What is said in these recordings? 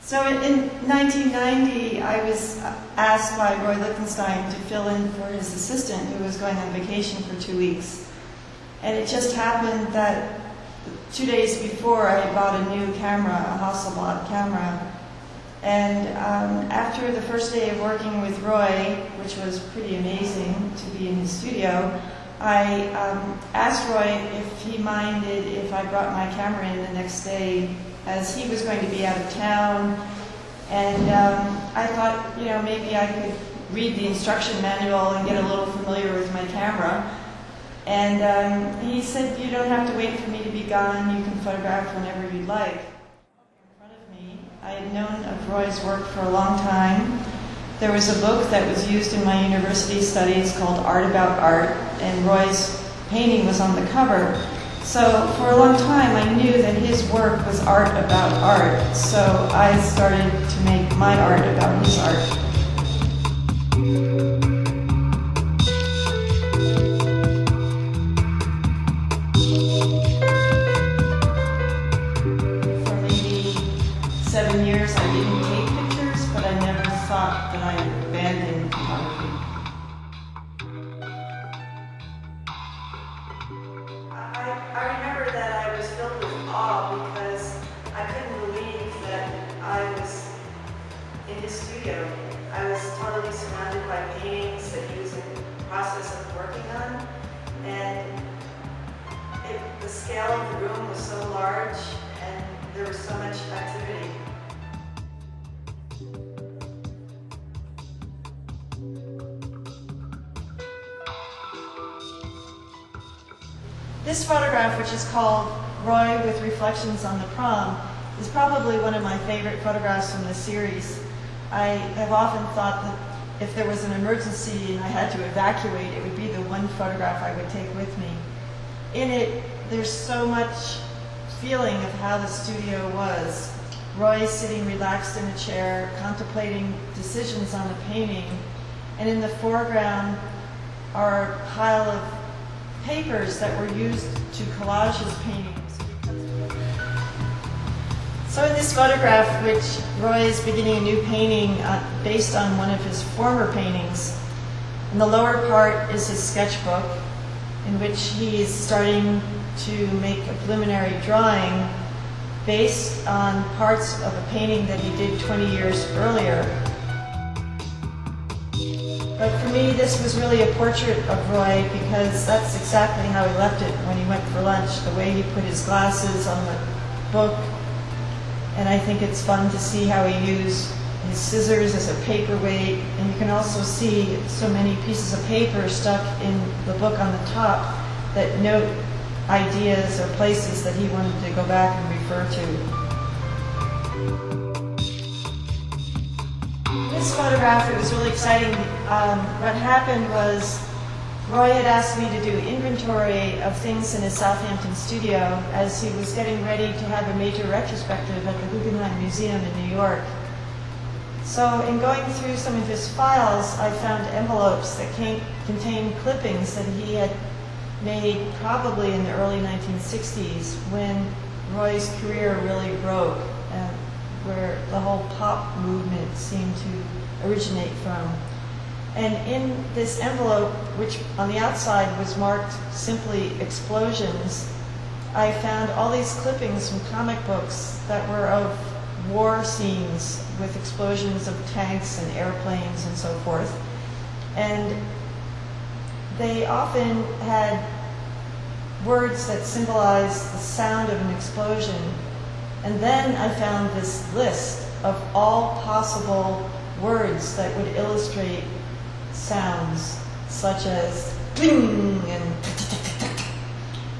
So in 1990, I was asked by Roy Lichtenstein to fill in for his assistant who was going on vacation for 2 weeks. And it just happened that 2 days before I had bought a new camera, a Hasselblad camera. And after the first day of working with Roy, which was pretty amazing to be in his studio, I asked Roy if he minded if I brought my camera in the next day, as he was going to be out of town. And I thought, you know, maybe I could read the instruction manual and get a little familiar with my camera. And he said, you don't have to wait for me to be gone, you can photograph whenever you'd like. In front of me, I had known of Roy's work for a long time. There was a book that was used in my university studies called Art About Art, and Roy's painting was on the cover. So for a long time I knew that his work was art about art, so I started to make my art about his art. For maybe 7 years I didn't take pictures, but I never thought that I would abandon photography. I remember that I was filled with awe because I couldn't believe that I was in his studio. I was totally surrounded by paintings that he was in the process of working on, and the scale of the room was so large and there was so much activity. This photograph, which is called Roy with Reflections on the Prom, is probably one of my favorite photographs from the series. I have often thought that if there was an emergency and I had to evacuate, it would be the one photograph I would take with me. In it, there's so much feeling of how the studio was. Roy sitting relaxed in a chair, contemplating decisions on the painting, and in the foreground are a pile of papers that were used to collage his paintings. So in this photograph, which Roy is beginning a new painting based on one of his former paintings, in the lower part is his sketchbook, in which he is starting to make a preliminary drawing based on parts of a painting that he did 20 years earlier. But for me, this was really a portrait of Roy because that's exactly how he left it when he went for lunch, the way he put his glasses on the book. And I think it's fun to see how he used his scissors as a paperweight. And you can also see so many pieces of paper stuck in the book on the top that note ideas or places that he wanted to go back and refer to. This photograph, it was really exciting. What happened was Roy had asked me to do inventory of things in his Southampton studio as he was getting ready to have a major retrospective at the Guggenheim Museum in New York. So in going through some of his files, I found envelopes that contained clippings that he had made probably in the early 1960s when Roy's career really broke, where the whole pop movement seemed to originate from. And in this envelope, which on the outside was marked simply explosions, I found all these clippings from comic books that were of war scenes with explosions of tanks and airplanes and so forth. And they often had words that symbolized the sound of an explosion. And then I found this list of all possible words that would illustrate sounds, such as bling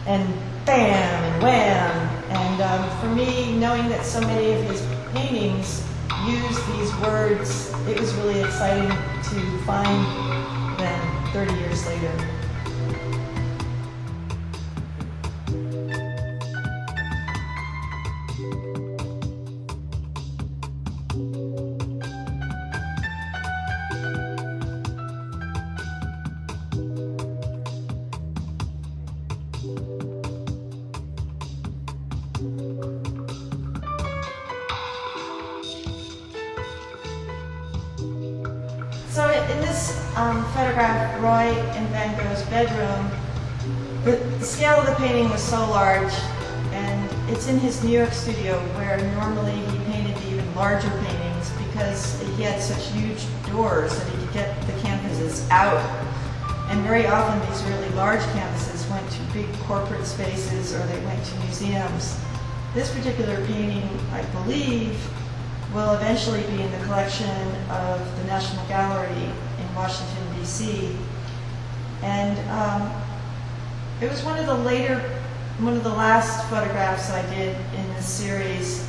and bam and wham. And for me, knowing that so many of his paintings use these words, it was really exciting to find them 30 years later. So in this photograph, Roy in Van Gogh's bedroom, the scale of the painting was so large, and it's in his New York studio where normally he painted even larger paintings because he had such huge doors that he could get the canvases out. And very often these really large canvases went to big corporate spaces or they went to museums. This particular painting, I believe, will eventually be in the collection of the National Gallery in Washington, D.C. And it was one of the last photographs I did in this series.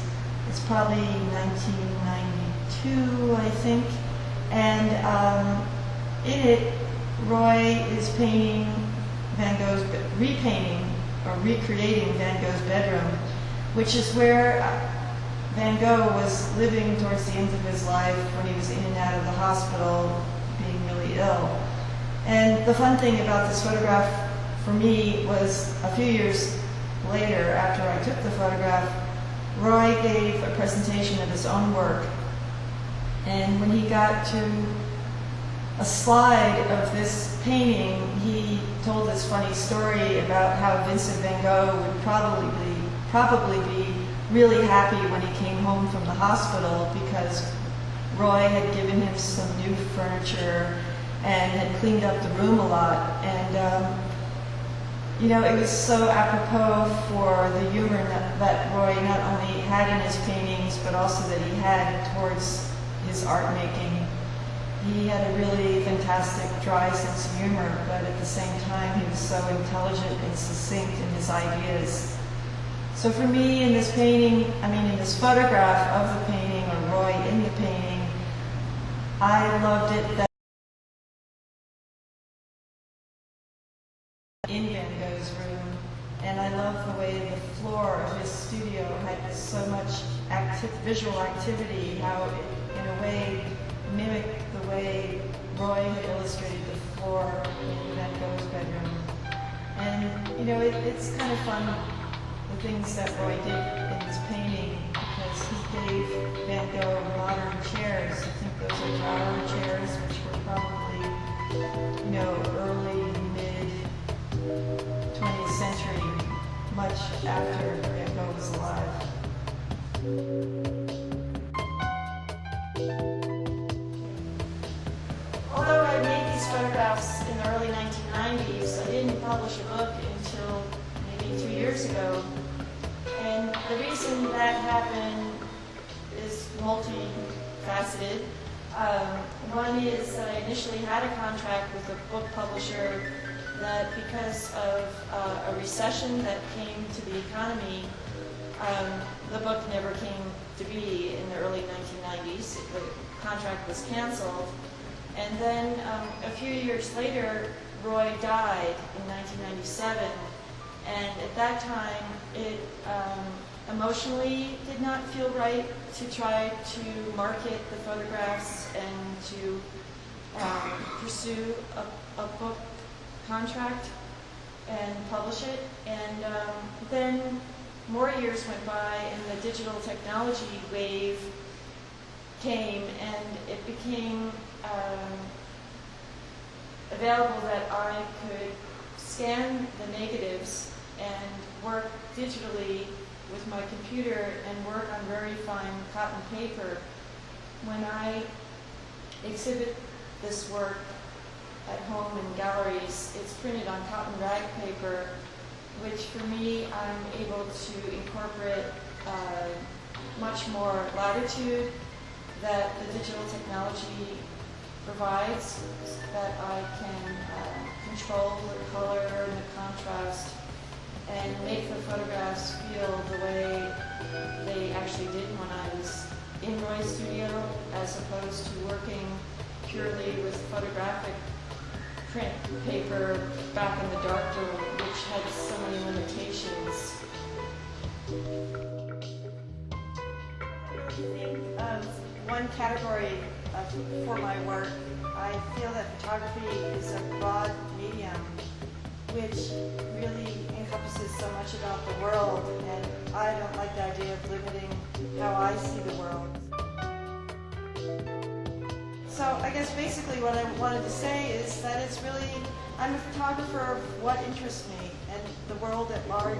It's probably 1992, I think. And in it, Roy is painting repainting or recreating Van Gogh's bedroom, which is where Van Gogh was living towards the end of his life when he was in and out of the hospital, being really ill. And the fun thing about this photograph for me was a few years later, after I took the photograph, Roy gave a presentation of his own work. And when he got to a slide of this painting, he told this funny story about how Vincent van Gogh would probably be really happy when he came home from the hospital because Roy had given him some new furniture and had cleaned up the room a lot. And you know, it was so apropos for the humor that Roy not only had in his paintings, but also that he had towards his art making. He had a really fantastic dry sense of humor, but at the same time he was so intelligent and succinct in his ideas. So for me in this painting, in this photograph of the painting, or Roy in the painting, I loved it that in Van Gogh's room, and I love the way the floor of his studio had so much visual activity, how it in a way mimicked the way Roy had illustrated the floor in Van Gogh's bedroom. And you know, it's kind of fun, the things that Roy did in this painting, because he gave Van Gogh modern chairs. I think those are tower chairs, which were probably, you know, early, mid 20th century, much after Van Gogh was alive. Although I made these photographs in the early 1990s, I didn't publish a book until maybe 2 years ago. And the reason that happened is multifaceted. One is that I initially had a contract with a book publisher that because of a recession that came to the economy, the book never came to be in the early 1990s. The contract was canceled. And then a few years later, Roy died in 1997. And at that time, it emotionally did not feel right to try to market the photographs and to pursue a book contract and publish it. And then more years went by and the digital technology wave came, and it became available that I could scan the negatives and work digitally with my computer and work on very fine cotton paper. When I exhibit this work at home in galleries, it's printed on cotton rag paper, which for me, I'm able to incorporate much more latitude that the digital technology provides, that I can control the color and the contrast and make the photographs feel the way they actually did when I was in Roy's studio, as opposed to working purely with photographic print paper back in the darkroom, which had so many limitations. I think of one category for my work. I feel that photography is a broad medium which really encompasses so much about the world, and I don't like the idea of limiting how I see the world. So I guess basically what I wanted to say is that it's really, I'm a photographer of what interests me and the world at large.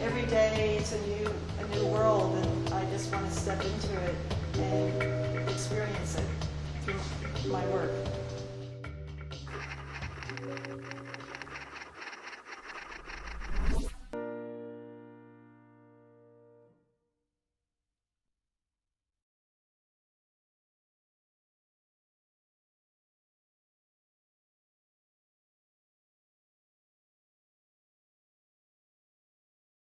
Every day it's a new world, and I just want to step into it and experience it through my work.